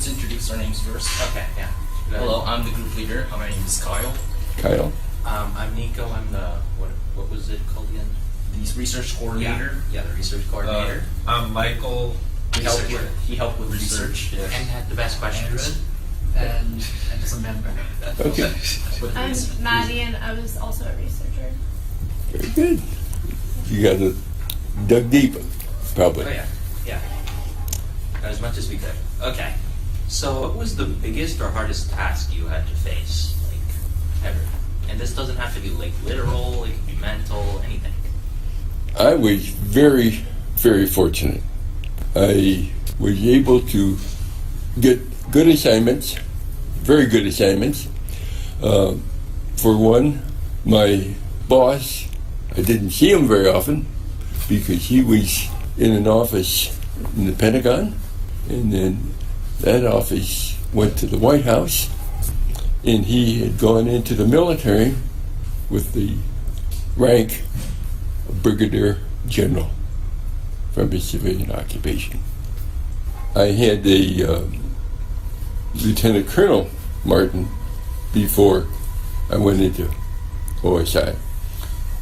let's introduce our names first. Okay, yeah. Hello, I'm the group leader. My name is Kyle. Kyle. I'm Nico. I'm the, what was it called again? The research coordinator. Yeah, the research coordinator. I'm Michael. He helped with research. And Yes. had the best questions. And just a member. Okay. I'm Maddie, and I was also a researcher. Very good. You guys have dug deep, probably. Oh yeah, yeah. As much as we could. Okay. So what was the biggest or hardest task you had to face, like, ever? And this doesn't have to be, like, literal, it can be mental, anything. I was very, very fortunate. I was able to get good assignments, very good assignments. For one, my boss, I didn't see him very often because he was in an office in the Pentagon, and then that office went to the White House, and he had gone into the military with the rank of Brigadier General from his civilian occupation. I had a Lieutenant Colonel Martin before I went into OSI.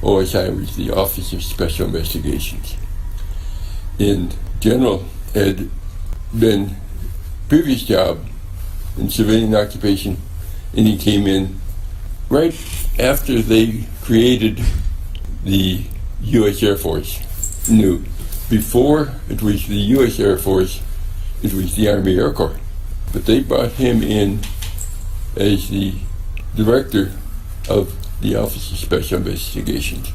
OSI was the Office of Special Investigations. And General had been previous job in civilian occupation, and he came in right after they created the U.S. Air Force. No, before it was the U.S. Air Force, it was the Army Air Corps. But they brought him in as the director of the Office of Special Investigations.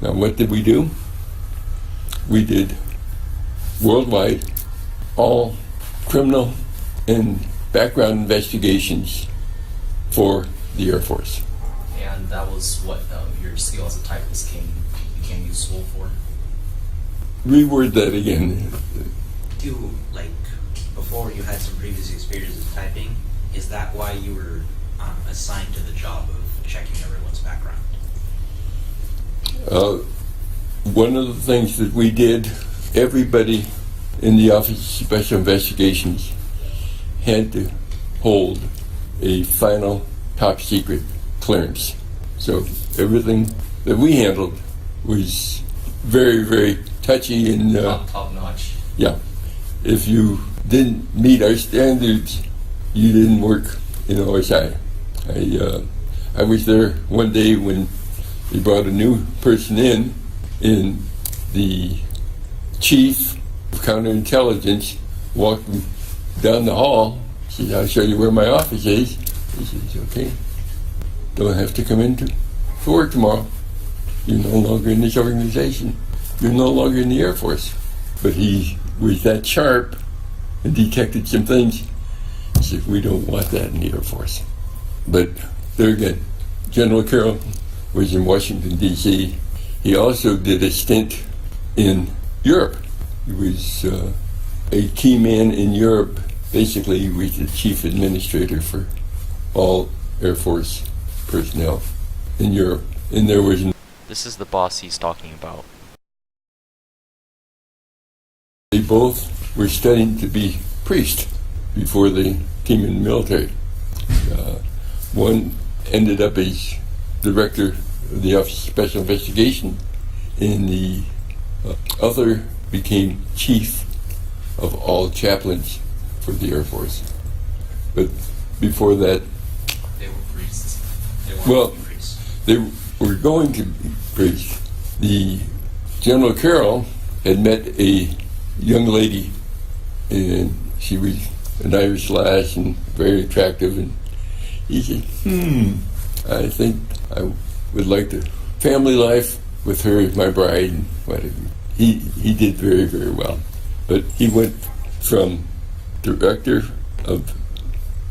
Now, what did we do? We did worldwide all criminal and background investigations for the Air Force. And that was what your skill as a typist became useful for. Reword that again. Like, before you had some previous experience with typing, is that why you were assigned to the job of checking everyone's background? One of the things that we did, everybody in the Office of Special Investigations had to hold a final top secret clearance. So everything that we handled was very, very touchy and Top notch. yeah. If you didn't meet our standards, you didn't work in OSI. I was there one day when they brought a new person in, and the chief of counterintelligence walked him down the hall. He said, "I'll show you where my office is." He says, "Okay, don't have to come in for work tomorrow. You're no longer in this organization. You're no longer in the Air Force." But he was that sharp and detected some things. He said, "We don't want that in the Air Force." But there again, General Carroll was in Washington, D.C. He also did a stint in Europe. He was a key man in Europe. Basically, he was the chief administrator for all Air Force personnel in Europe. And there was This is the boss he's talking about. they both were studying to be priests before they came in the military. One ended up as director of the Office of Special Investigation, and the other became chief of all chaplains for the Air Force. But before that, They were priests. well, they were going to be priests. The General Carroll had met a young lady, and she was an Irish lass and very attractive, and he said, I think I would like to family life with her as my bride and whatever. He did very, very well. But he went from director of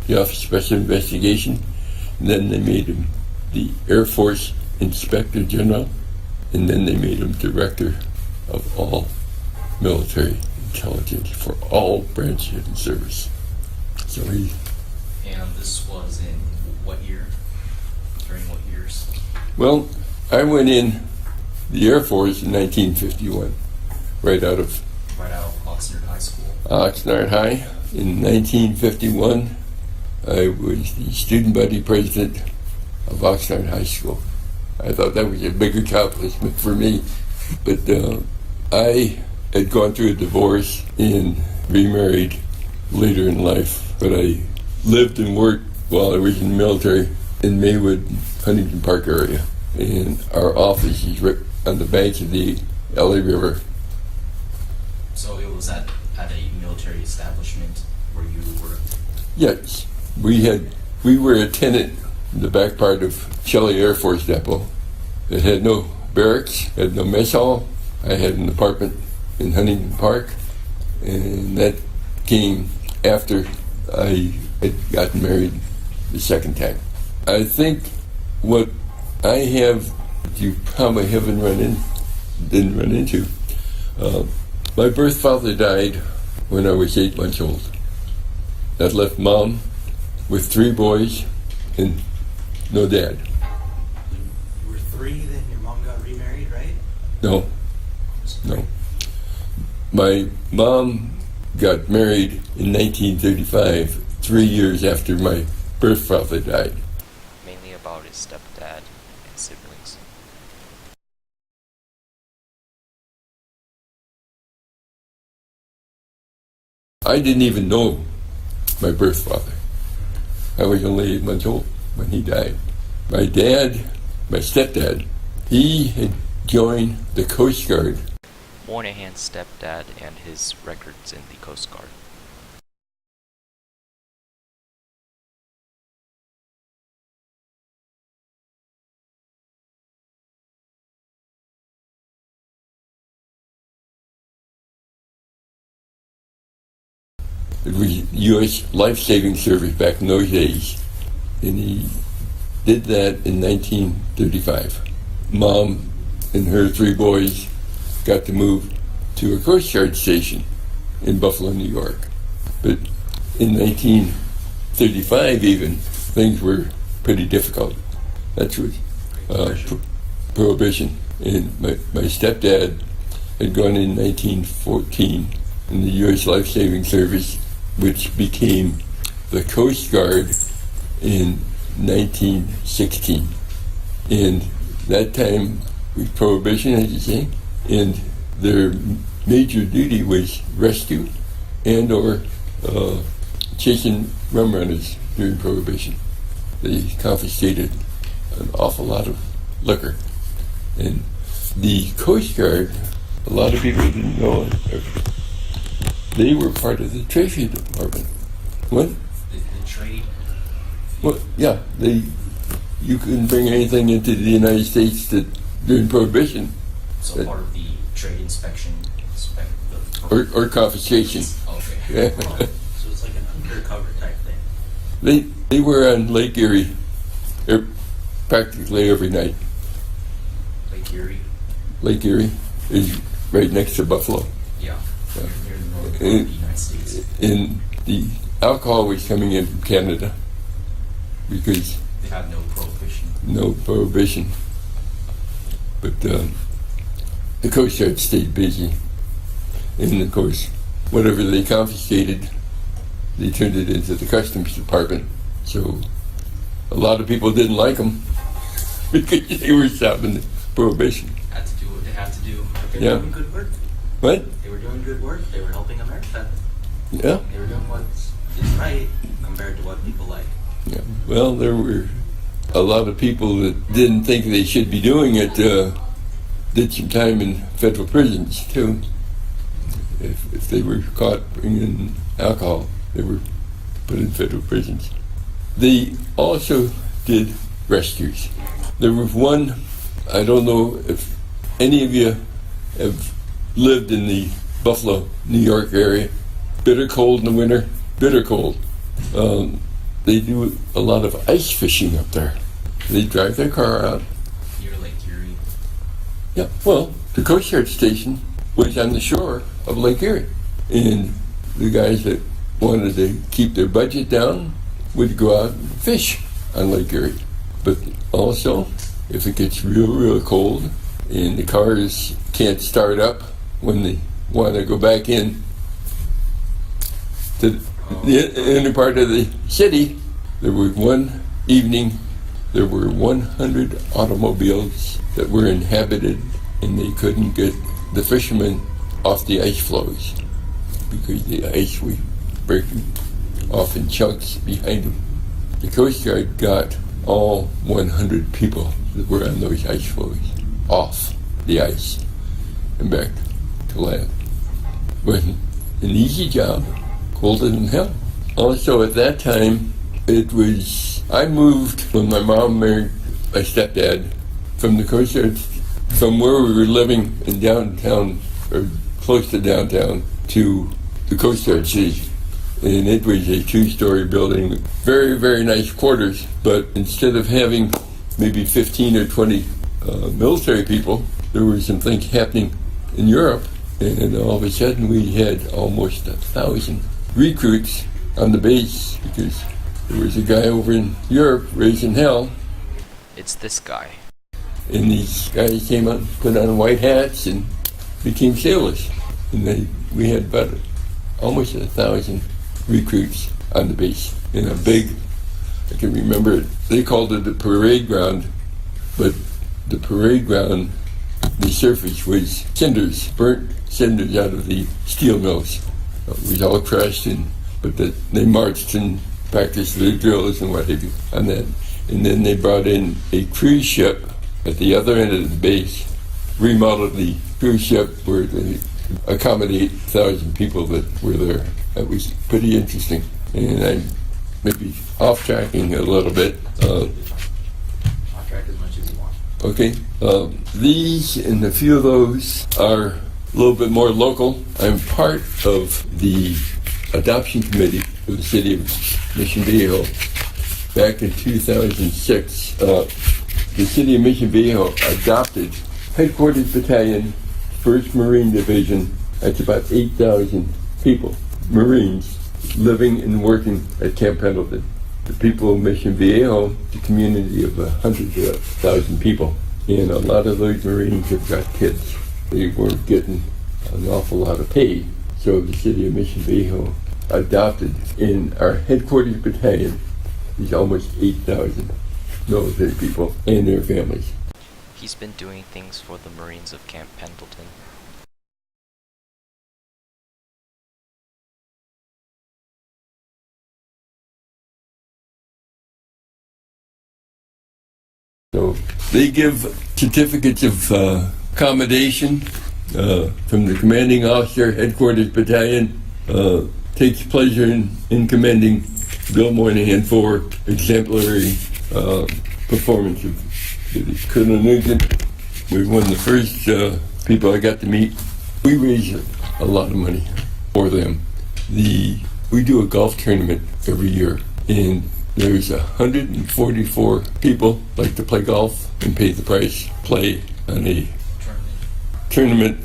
the Office of Special Investigation, and then they made him the Air Force Inspector General, and then they made him director of all military intelligence for all branches of the service. So he... And this was in what year? During what years? Well, I went in the Air Force in 1951, right out of Right out of Oxnard High School. Oxnard High, in 1951, I was the student body president of Oxnard High School. I thought that was a big accomplishment for me. But I had gone through a divorce and remarried later in life. But I lived and worked while I was in the military in Maywood, Huntington Park area. And our office is right on the banks of the LA River. So it was at a military establishment where you were. Yes, we were a tenant in the back part of Shelley Air Force Depot. It had no barracks, had no mess hall. I had an apartment in Huntington Park, and that came after I had gotten married the second time. I think what I have, you probably didn't run into. My birth father died when I was 8 months old. That left Mom with 3 boys and no dad. You were 3, then your mom got remarried, right? No. My mom got married in 1935, 3 years after my birth father died. Mainly about his stepdad and siblings. I didn't even know my birth father. I was only 8 months old when he died. My stepdad, he had joined the Coast Guard. Moynihan's stepdad and his records in the Coast Guard. It was U.S. life-saving service back in those days, and he did that in 1935. Mom and her 3 boys got to move to a Coast Guard station in Buffalo, New York. But in 1935 even, things were pretty difficult. That was Prohibition. And my stepdad had gone in 1914 in the U.S. Life-Saving Service, which became the Coast Guard in 1916. And that time was Prohibition, as you say, and their major duty was rescue and or chasing rum runners during Prohibition. They confiscated an awful lot of liquor. And the Coast Guard, a lot of people didn't know it. They were part of the Treasury Department. What? The trade. Well, yeah, you couldn't bring anything into the United States during Prohibition. So part of the trade inspection. Or confiscation. Okay. Yeah. So it's like an undercover type thing. They were on Lake Erie practically every night. Lake Erie. Lake Erie is right next to Buffalo. Yeah. Yeah. Near the northern part of the United States. And the alcohol was coming in from Canada because They have no prohibition. no prohibition. But the Coast Guard stayed busy. And of course, whatever they confiscated, they turned it into the Customs Department. So a lot of people didn't like them because they were stopping Prohibition. Had to do what they had to do. But they Yeah. were doing good work. What? They were doing good work. They were helping America. Yeah. They were doing what is right compared to what people like. Yeah. Well, there were a lot of people that didn't think they should be doing it, did some time in federal prisons too. If they were caught bringing alcohol, they were put in federal prisons. They also did rescues. There was one, I don't know if any of you have lived in the Buffalo, New York area. Bitter cold in the winter, bitter cold. They do a lot of ice fishing up there. They drive their car out. Near Lake Erie. Yeah, well, the Coast Guard station was on the shore of Lake Erie. And the guys that wanted to keep their budget down would go out and fish on Lake Erie. But also, if it gets real cold and the cars can't start up when they want to go back in to The inner part of the city, there was one evening, there were 100 automobiles that were inhabited, and they couldn't get the fishermen off the ice floes because the ice was breaking off in chunks behind them. The Coast Guard got all 100 people that were on those ice floes off the ice and back to land. But an easy job, colder than hell. Also at that time, I moved when my mom married my stepdad from the Coast Guard, from where we were living in downtown, or close to downtown, to the Coast Guard city. And it was a 2-story building, very, very nice quarters, but instead of having maybe 15 or 20 military people, there were some things happening in Europe, and all of a sudden we had almost 1,000 recruits on the base because there was a guy over in Europe raising hell. It's this guy. And these guys came out, put on white hats, and became sailors. And we had about almost 1,000 recruits on the base in a big, I can remember it, they called it the parade ground, but the parade ground, the surface was cinders, burnt cinders out of the steel mills. It was all crushed, but they marched and practiced their drills and what have you on that. And then they brought in a cruise ship at the other end of the base, remodeled the cruise ship where they accommodate 1,000 people that were there. That was pretty interesting. And I'm maybe off-tracking a little bit. I'll track as much as you want. Okay. These and a few of those are a little bit more local. I'm part of the adoption committee for the city of Mission Viejo. Back in 2006, the city of Mission Viejo adopted Headquarters Battalion, 1st Marine Division. That's about 8,000 people, Marines, living and working at Camp Pendleton. The people of Mission Viejo, the community of 100,000 people, and a lot of those Marines have got kids. They weren't getting an awful lot of pay, so the city of Mission Viejo adopted in our Headquarters Battalion these almost 8,000 military people and their families. He's been doing things for the Marines of Camp Pendleton. So they give certificates of accommodation from the commanding officer, Headquarters Battalion, takes pleasure in commending Bill Moynihan for exemplary performance of Colonel Nugent. We were one of the first people I got to meet. We raise a lot of money for them. We do a golf tournament every year, and there's 144 people like to play golf and pay the price, play on a tournament,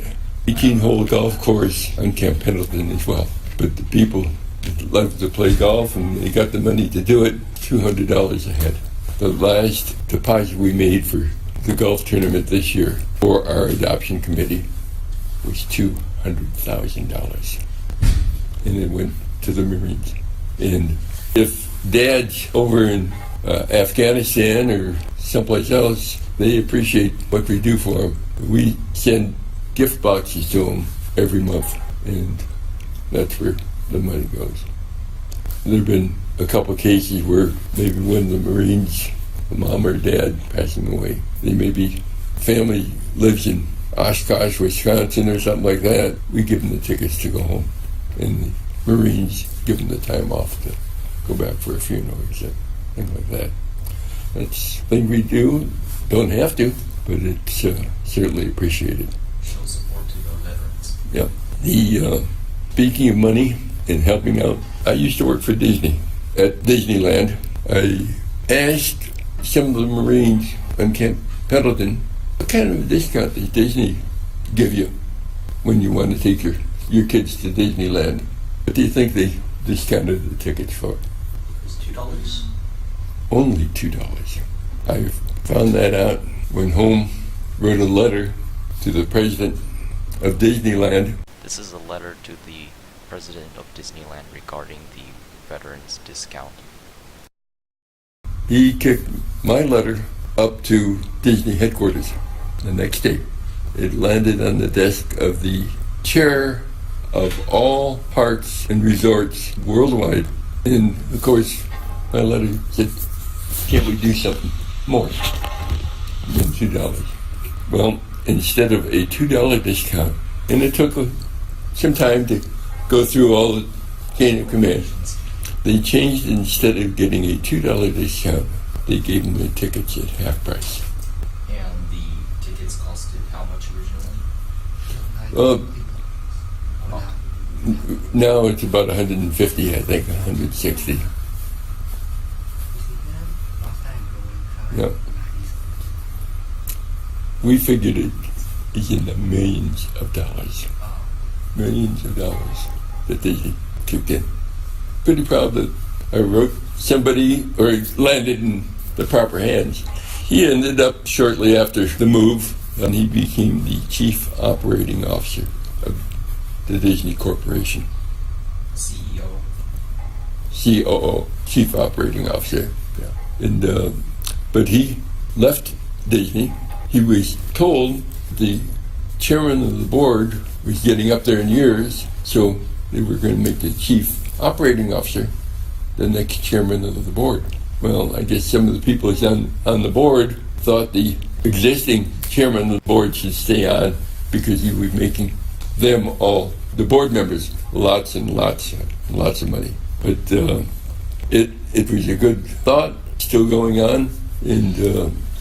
18-hole golf course on Camp Pendleton as well. But the people that love to play golf and they got the money to do it, $200 a head. The last deposit we made for the golf tournament this year for our adoption committee was $200,000. And it went to the Marines. And if Dad's over in Afghanistan or someplace else, they appreciate what we do for them. We send gift boxes to them every month, and that's where the money goes. There have been a couple of cases where maybe one of the Marines, the mom or dad passing away, they maybe family lives in Oshkosh, Wisconsin or something like that. We give them the tickets to go home, and the Marines give them the time off to go back for a funeral or something like that. That's the thing we do. Don't have to, but it's certainly appreciated. Show support to the veterans. Yeah. Speaking of money and helping out, I used to work for Disney at Disneyland. I asked some of the Marines on Camp Pendleton, what kind of a discount does Disney give you when you want to take your kids to Disneyland? What do you think they discounted the tickets for? It was $2. Only $2. I found that out, went home, wrote a letter to the president of Disneyland. This is a letter to the president of Disneyland regarding the veterans discount? He kicked my letter up to Disney headquarters the next day. It landed on the desk of the chair of all parks and resorts worldwide. And of course, my letter said, can't we do something more than $2? Well, instead of a $2 discount, and it took some time to go through all the chain of command, they changed, instead of getting a $2 discount, they gave them the tickets at half price. And the tickets costed how much originally? Now it's about 150, I think, 160. Yeah. We figured it is in the millions of dollars. Millions of dollars that they kicked in. Pretty proud that I wrote somebody, or it landed in the proper hands. He ended up shortly after the move, and he became the chief operating officer of the Disney Corporation. CEO. COO, chief operating officer. Yeah. And but he left Disney. He was told the chairman of the board was getting up there in years, so they were going to make the chief operating officer the next chairman of the board. Well, I guess some of the people on the board thought the existing chairman of the board should stay on because he was making them all, the board members, lots and lots and lots of money. But it was a good thought, still going on, and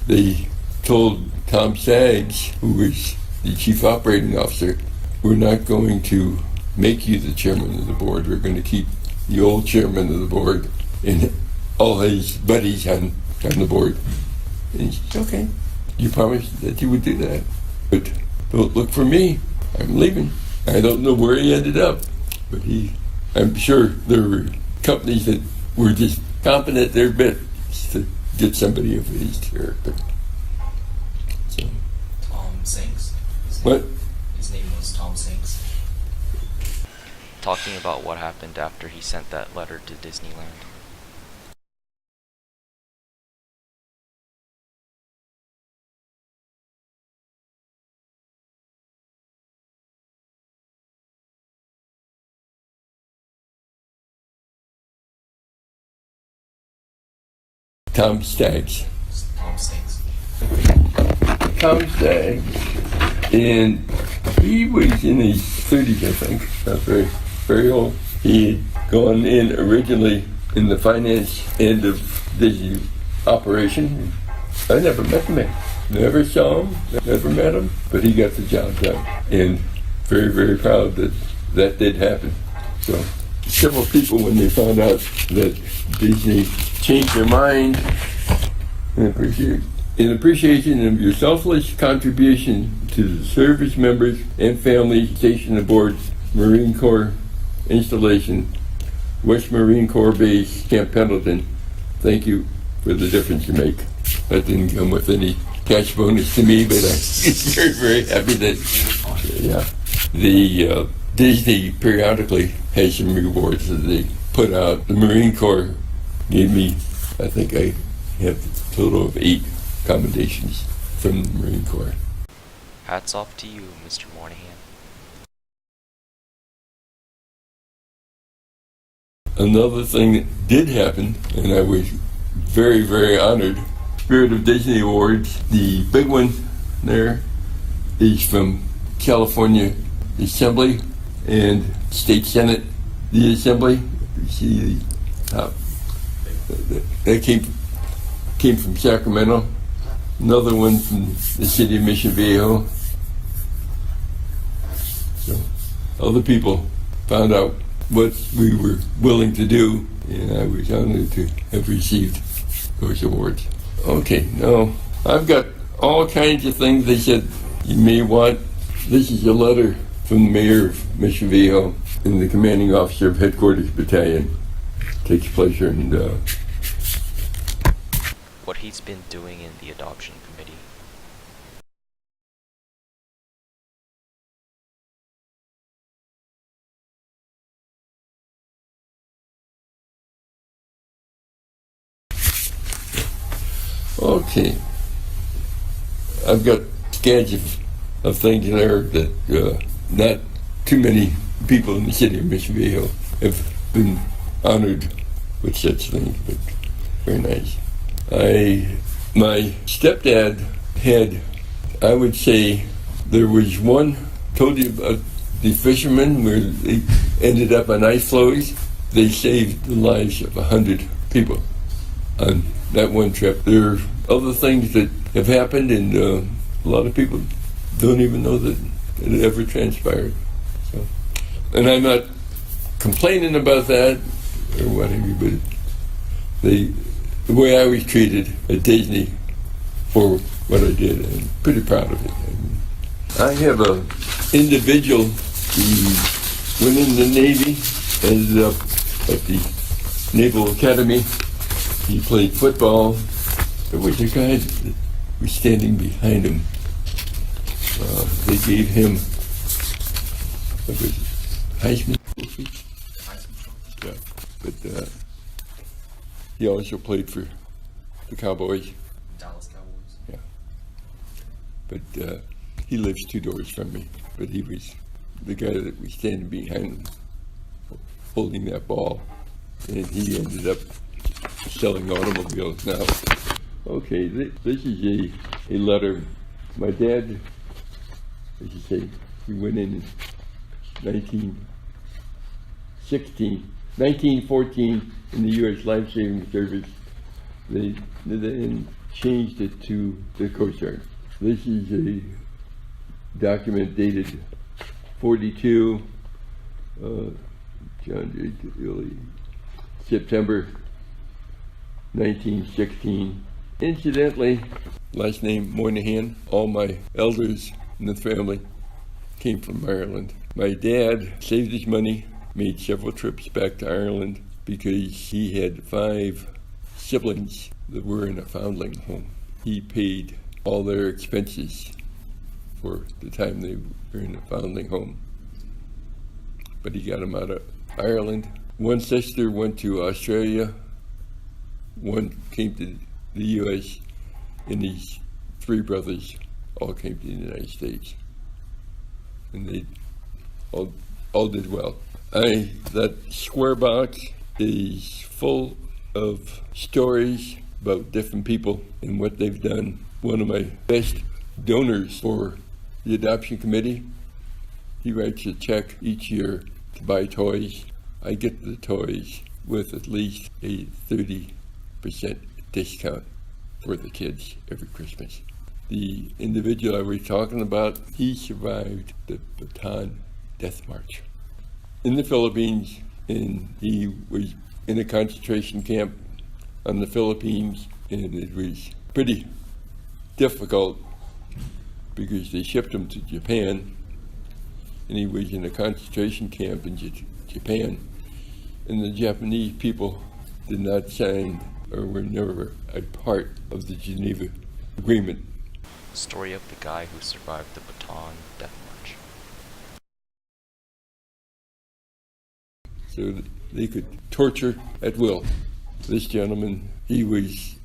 they told Tom Saggs, who was the chief operating officer, we're not going to make you the chairman of the board. We're going to keep the old chairman of the board and all his buddies on the board. And he said, okay, you promised that you would do that. But don't look for me. I'm leaving. I don't know where he ended up, but I'm sure there were companies that were just chomping at their bit to get somebody of his character. So, Tom Sinks. What? His name was Tom Sinks. Talking about what happened after he sent that letter to Disneyland. Tom Staggs. Tom Sinks. Tom Staggs, and he was in his 30s, I think, not very, very old. He had gone in originally in the finance end of the operation. I never met him, never saw him, never met him, but he got the job done, and very, very proud that that did happen. So several people, when they found out that Disney changed their mind, in appreciation of your selfless contribution to the service members and families stationed aboard Marine Corps installation, West Marine Corps Base, Camp Pendleton, thank you for the difference you make. That didn't come with any cash bonus to me, but I'm very, very happy that, yeah. The Disney periodically has some rewards that they put out. The Marine Corps gave me, I think I have a total of 8 commendations from the Marine Corps. Hats off to you, Mr. Moynihan. Another thing that did happen, and I was very, very honored, Spirit of Disney Awards, the big one there is from California Assembly and State Senate, the Assembly. You see the top. That came from Sacramento. Another one from the city of Mission Viejo. So other people found out what we were willing to do, and I was honored to have received those awards. Okay, now I've got all kinds of things they said you may want. This is a letter from the mayor of Mission Viejo and the commanding officer of Headquarters Battalion. Takes pleasure in What he's been doing in the adoption committee. Okay. I've got scads of things there that not too many people in the city of Mission Viejo have been honored with such things, but very nice. My stepdad had, I would say, there was one, told you about the fishermen where they ended up on ice floes. They saved the lives of 100 people on that one trip. There are other things that have happened, and a lot of people don't even know that it ever transpired. So, and I'm not complaining about that or whatever, but the way I was treated at Disney for what I did, I'm pretty proud of it. I have an individual who went in the Navy, ended up at the Naval Academy. He played football. There was a guy that was standing behind him. They gave him, what was it, Heisman Trophy? Yeah, but he also played for the Cowboys. Dallas Cowboys. Yeah. But he lives 2 doors from me. But he was the guy that was standing behind him, holding that ball. And he ended up selling automobiles now. Okay, this is a letter. My dad, as you say, he went in 1914 in the U.S. Life Saving Service. They then changed it to the Coast Guard. This is a document dated 42, September 1916. Incidentally, last name Moynihan. All my elders in the family came from Ireland. My dad saved his money, made several trips back to Ireland because he had 5 siblings that were in a foundling home. He paid all their expenses for the time they were in a foundling home. But he got them out of Ireland. One sister went to Australia, one came to the U.S., and these 3 brothers all came to the United States. And they all did well. That square box is full of stories about different people and what they've done. One of my best donors for the adoption committee, he writes a check each year to buy toys. I get the toys with at least a 30% discount for the kids every Christmas. The individual I was talking about, he survived the Bataan Death March in the Philippines, and he was in a concentration camp on the Philippines, and it was pretty difficult because they shipped him to Japan, and he was in a concentration camp in Japan, and the Japanese people did not sign or were never a part of the Geneva Agreement. Story of the guy who survived the Bataan Death March. So they could torture at will. This gentleman, he was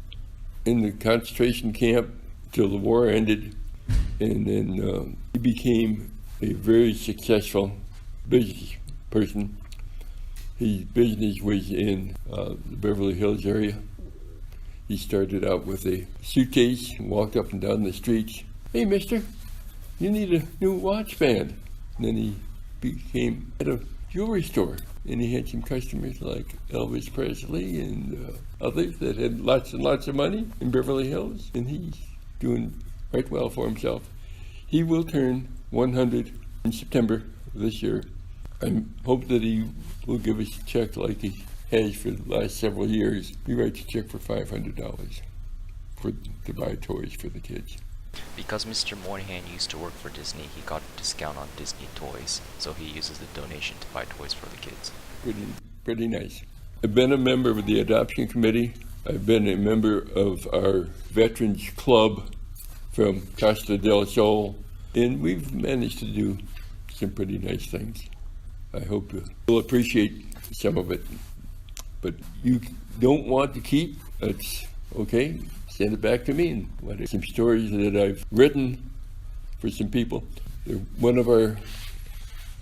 in the concentration camp till the war ended, and then he became a very successful business person. His business was in the Beverly Hills area. He started out with a suitcase and walked up and down the streets. Hey, mister, you need a new watch band. And then he became at a jewelry store, and he had some customers like Elvis Presley and others that had lots and lots of money in Beverly Hills, and he's doing right well for himself. He will turn 100 in September of this year. I hope that he will give us a check like he has for the last several years. He writes a check for $500 to buy toys for the kids. Because Mr. Moynihan used to work for Disney, he got a discount on Disney toys, so he uses the donation to buy toys for the kids. Pretty nice. I've been a member of the adoption committee. I've been a member of our Veterans Club from Costa del Sol, and we've managed to do some pretty nice things. I hope you'll appreciate some of it. But you don't want to keep, that's okay. send it back to me and what some stories that I've written for some people. One of our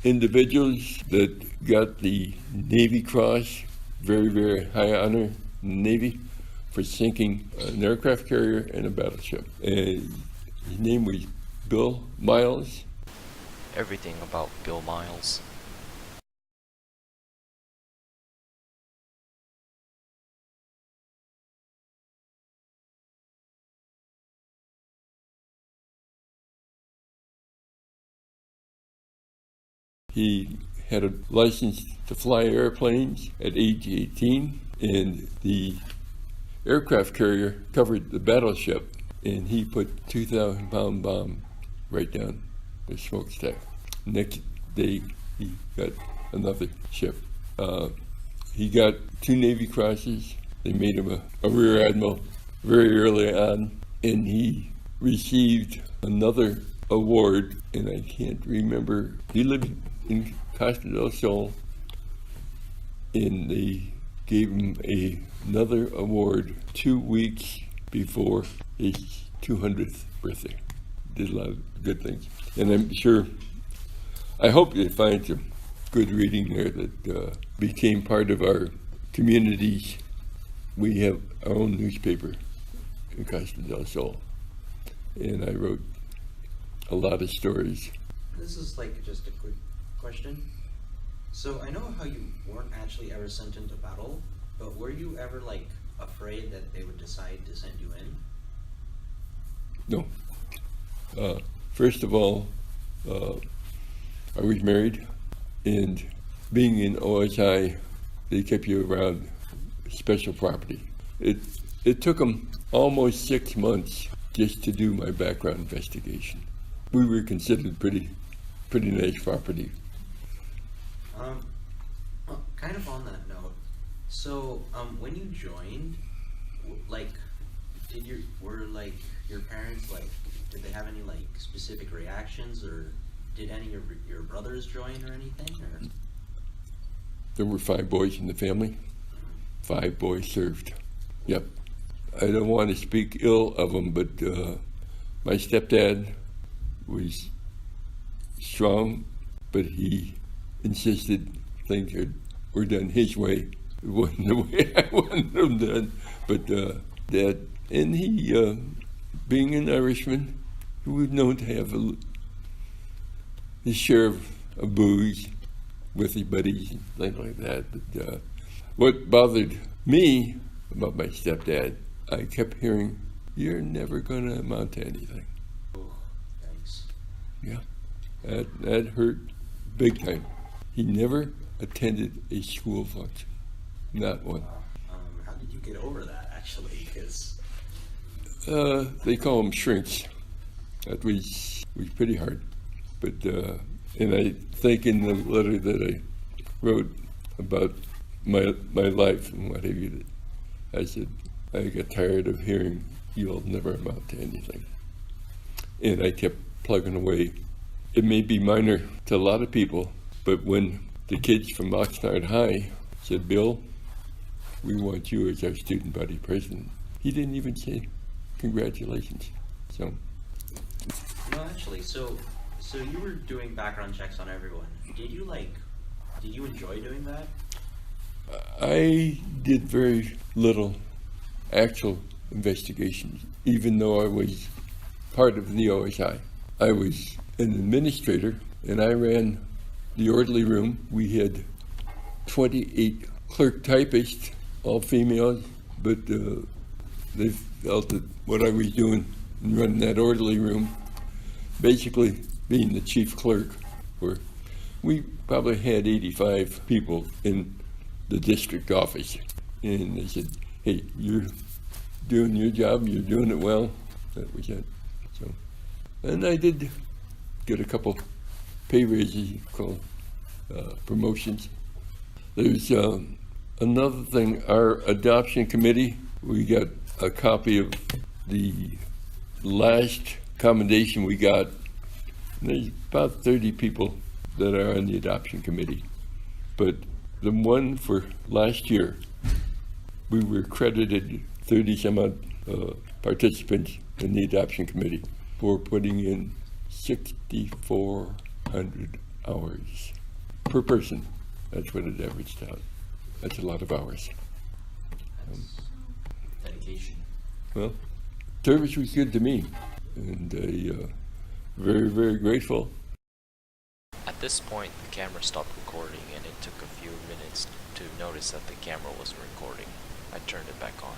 individuals that got the Navy Cross, very, very high honor in the Navy, for sinking an aircraft carrier and a battleship. And his name was Bill Miles. Everything about Bill Miles. He had a license to fly airplanes at age 18, and the aircraft carrier covered the battleship, and he put 2,000-pound bomb right down the smokestack. Next day, he got another ship. He got 2 Navy Crosses. They made him a Rear Admiral very early on, and he received another award, and I can't remember. He lived in Costa del Sol, and they gave him another award 2 weeks before his 200th birthday. Did a lot of good things, and I'm sure, I hope you find some good reading there that became part of our communities. We have our own newspaper in Costa del Sol, and I wrote a lot of stories. This is like just a quick question. So I know how you weren't actually ever sent into battle, but were you ever like afraid that they would decide to send you in? No. First of all, I was married, and being in OSI, they kept you around special property. It took them almost 6 months just to do my background investigation. We were considered pretty nice property. Well, kind of on that note, so when you joined, like, were like your parents like, did they have any like specific reactions, or did any of your brothers join or anything? Or? There were 5 boys in the family. 5 boys served. Yep. I don't want to speak ill of them, but my stepdad was strong, but he insisted things were done his way. It wasn't the way I wanted them done. But Dad, and he, being an Irishman, he was known to have his share of booze with his buddies and things like that. But what bothered me about my stepdad, I kept hearing, "You're never going to amount to anything." Oh, thanks. Yeah, that hurt big time. He never attended a school function, not one. How did you get over that, actually? Because They call them shrinks. That was pretty hard. But and I think in the letter that I wrote about my life and what have you, I said I got tired of hearing you'll never amount to anything, and I kept plugging away. It may be minor to a lot of people, but when the kids from Oxnard High said, "Bill, we want you as our student body president," he didn't even say congratulations. So no, actually, so you were doing background checks on everyone. Did you enjoy doing that? I did very little actual investigation, even though I was part of the OSI. I was an administrator, and I ran the orderly room. We had 28 clerk typists, all females, but they felt that what I was doing in running that orderly room, basically being the chief clerk, where we probably had 85 people in the district office, and they said, "Hey, you're doing your job, you're doing it well." That was it. So, and I did get a couple pay raises, called promotions. There's another thing, our adoption committee, we got a copy of the last commendation we got. And there's about 30 people that are on the adoption committee. But the one for last year, we were credited 30 some odd participants in the adoption committee for putting in 6,400 hours per person. That's what it averaged out. That's a lot of hours. Dedication. Well, service was good to me, and very, very grateful. At this point, the camera stopped recording, and it took a few minutes to notice that the camera wasn't recording. I turned it back on.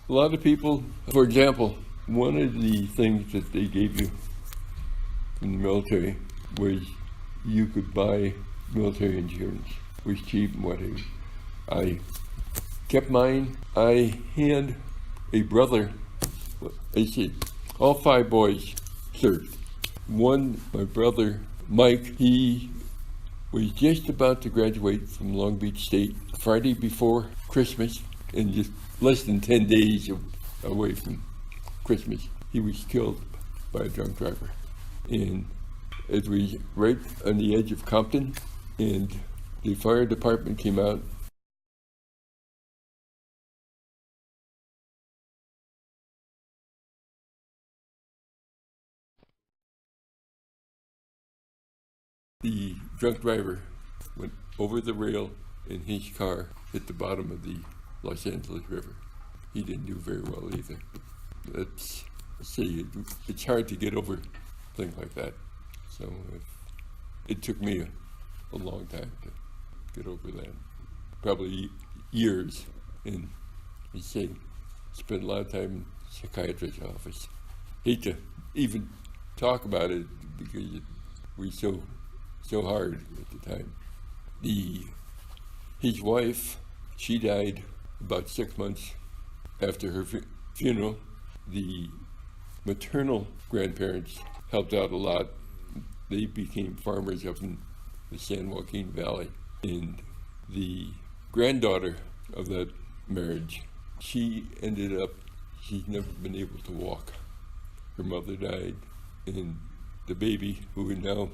A lot of people, for example, one of the things that they gave you in the military was you could buy military insurance. It was cheap and whatever. I kept mine. I had a brother. I see, all 5 boys served. One, my brother Mike, he was just about to graduate from Long Beach State Friday before Christmas, and just less than 10 days away from Christmas, he was killed by a drunk driver. And it was right on the edge of Compton, and the fire department came out. The drunk driver went over the rail, and his car hit the bottom of the Los Angeles River. He didn't do very well either. Let's see, it's hard to get over things like that. So it took me a long time to get over that. Probably years. And I say, spent a lot of time in the psychiatrist's office. Hate to even talk about it because it was so hard at the time. His wife, she died about 6 months after her funeral. The maternal grandparents helped out a lot. They became farmers up in the San Joaquin Valley. And the granddaughter of that marriage, she's never been able to walk. Her mother died, and the baby, who is now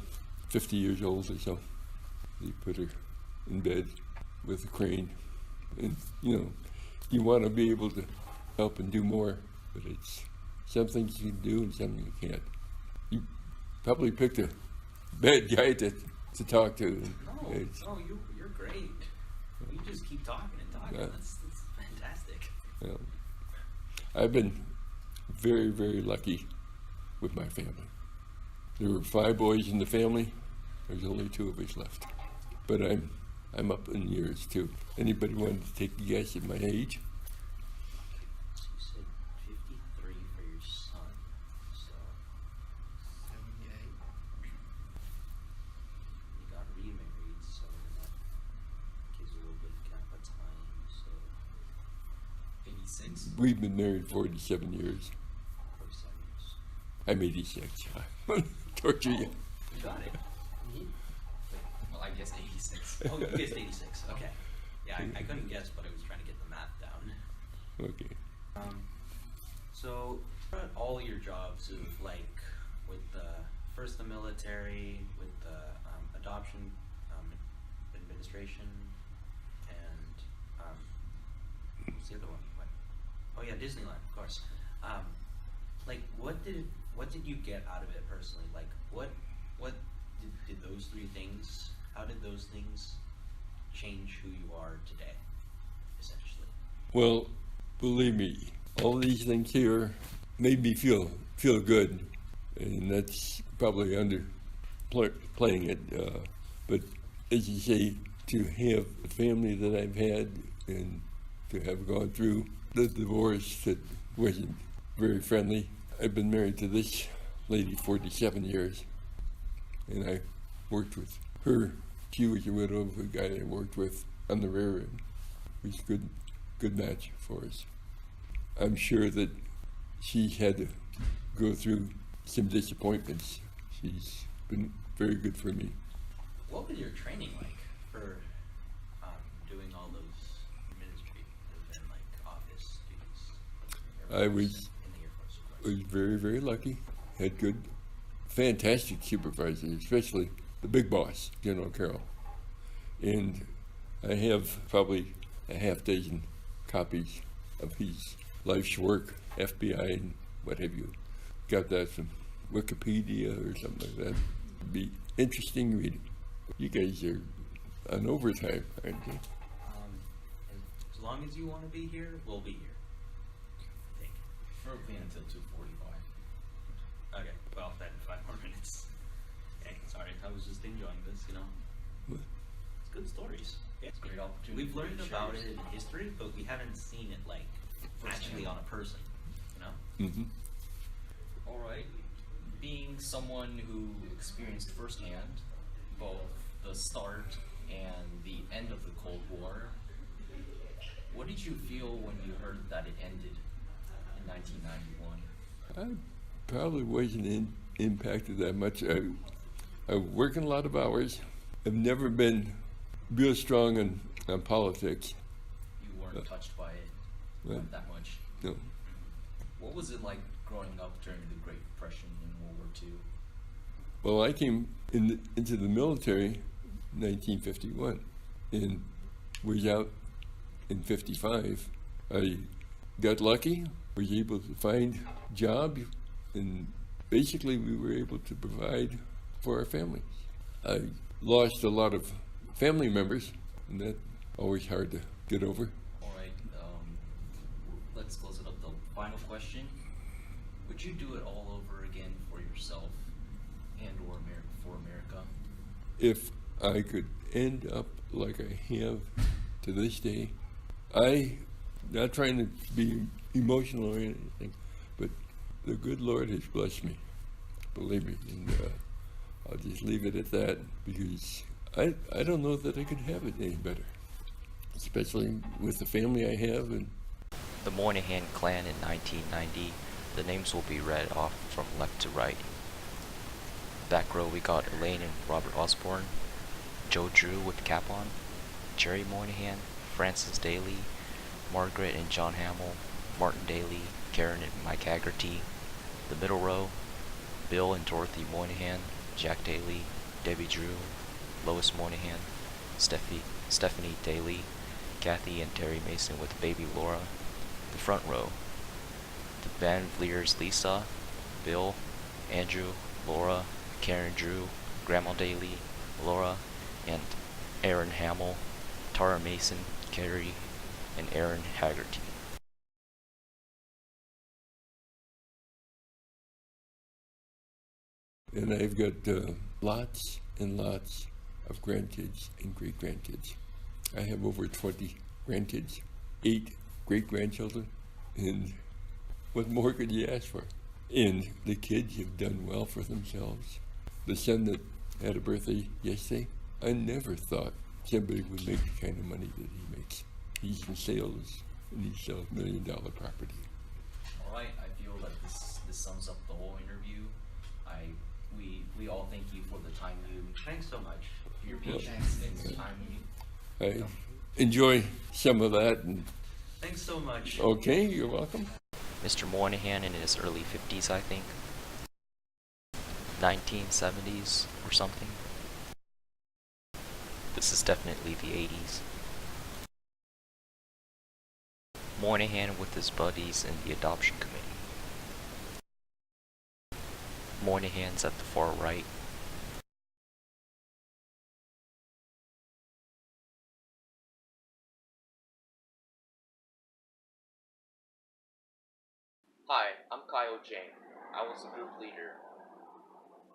50 years old or so, they put her in bed with a crane. And you want to be able to help and do more, but it's some things you can do and some you can't. You probably picked a bad guy to talk to. No, you're great. You just keep talking and talking. That's fantastic. I've been very, very lucky with my family. There were 5 boys in the family. There's only 2 of us left. But I'm up in years too. Anybody wanted to take a guess at my age? You said 53 for your son, so 78. you got remarried, so that gives you a little bit of gap of time, so 86. We've been married 47 years. 47 years. I'm 86. Torture you. You got it. Well, I guess 86. Oh, you guessed 86. Okay. Yeah, I couldn't guess, but I was trying to get the math down. Okay. So, all your jobs of with first the military, with the adoption administration, and what's the other one? Oh yeah, Disneyland, of course. What did you get out of it personally? What did those 3 things? How did those things change who you are today, essentially? Well, believe me, all these things here made me feel good, and that's probably underplaying it. But as you say, to have the family that I've had and to have gone through the divorce that wasn't very friendly. I've been married to this lady 47 years, and I worked with her. She was a widow of a guy that I worked with on the railroad. It was a good match for us. I'm sure that she's had to go through some disappointments. She's been very good for me. What was your training like for doing all those ministry and office duties? I was in the Air Force, of course. was very, very lucky. Had good, fantastic supervisors, especially the big boss, General Carroll. And I have probably a half dozen copies of his life's work, FBI and what have you. Got that from Wikipedia or something like that. It'd be interesting reading. You guys are on overtime, aren't you? As long as you want to be here, we'll be here. I think. Preferably until 2:45. Okay, well then 5 more minutes. Okay, sorry, I was just enjoying this, you know. What? It's good stories. Yeah, It's a great opportunity. We've for learned you to share about your- it in history, but we haven't seen it like actually on a person, you know? Mm-hmm. All right. Being someone who experienced firsthand both the start and the end of the Cold War, what did you feel when you heard that it ended in 1991? I probably wasn't impacted that much. I work in a lot of hours. I've never been real strong on politics. You weren't touched by it Well, that much. no. What was it like growing up during the Great Depression in World War II? Well, I came into the military in 1951 and was out in 55. I got lucky, was able to find a job, and basically we were able to provide for our families. I lost a lot of family members, and that's always hard to get over. All right, let's close it up. The final question: would you do it all over again for yourself and/or for America? If I could end up like I have to this day, not trying to be emotional or anything, but the good Lord has blessed me, believe me, and I'll just leave it at that, because I don't know that I could have it any better, especially with the family I have. And The Moynihan clan in 1990. The names will be read off from left to right. Back row we got Elaine and Robert Osborne, Joe Drew with cap on, Jerry Moynihan, Francis Daly, Margaret and John Hamill, Martin Daly, Karen and Mike Haggerty. The middle row, Bill and Dorothy Moynihan, Jack Daly, Debbie Drew, Lois Moynihan, Stephanie Daly, Kathy and Terry Mason with baby Laura. The front row, the Van Vliers Lisa, Bill, Andrew, Laura, Karen Drew, Grandma Daly, Laura, and Aaron Hamill, Tara Mason, Carrie, and Aaron Haggerty. And I've got lots and lots of grandkids and great-grandkids. I have over 20 grandkids, 8 great-grandchildren, and what more could you ask for? And the kids have done well for themselves. The son that had a birthday yesterday, I never thought somebody would make the kind of money that he makes. He's in sales, and he sells $1 million property. All right, I feel that this sums up the whole interview. We all thank you for the time Thanks so much. your patience and the time I enjoy some of that, and Thanks so much. okay, you're welcome. Mr. Moynihan in his early 50s, I think. 1970s or something. This is definitely the 80s. Moynihan with his buddies in the adoption committee. Moynihan's at the far right. Hi, I'm Kyle Jeng. I was the group leader.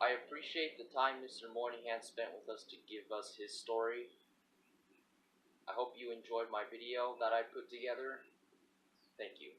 I appreciate the time Mr. Moynihan spent with us to give us his story. I hope you enjoyed my video that I put together. Thank you.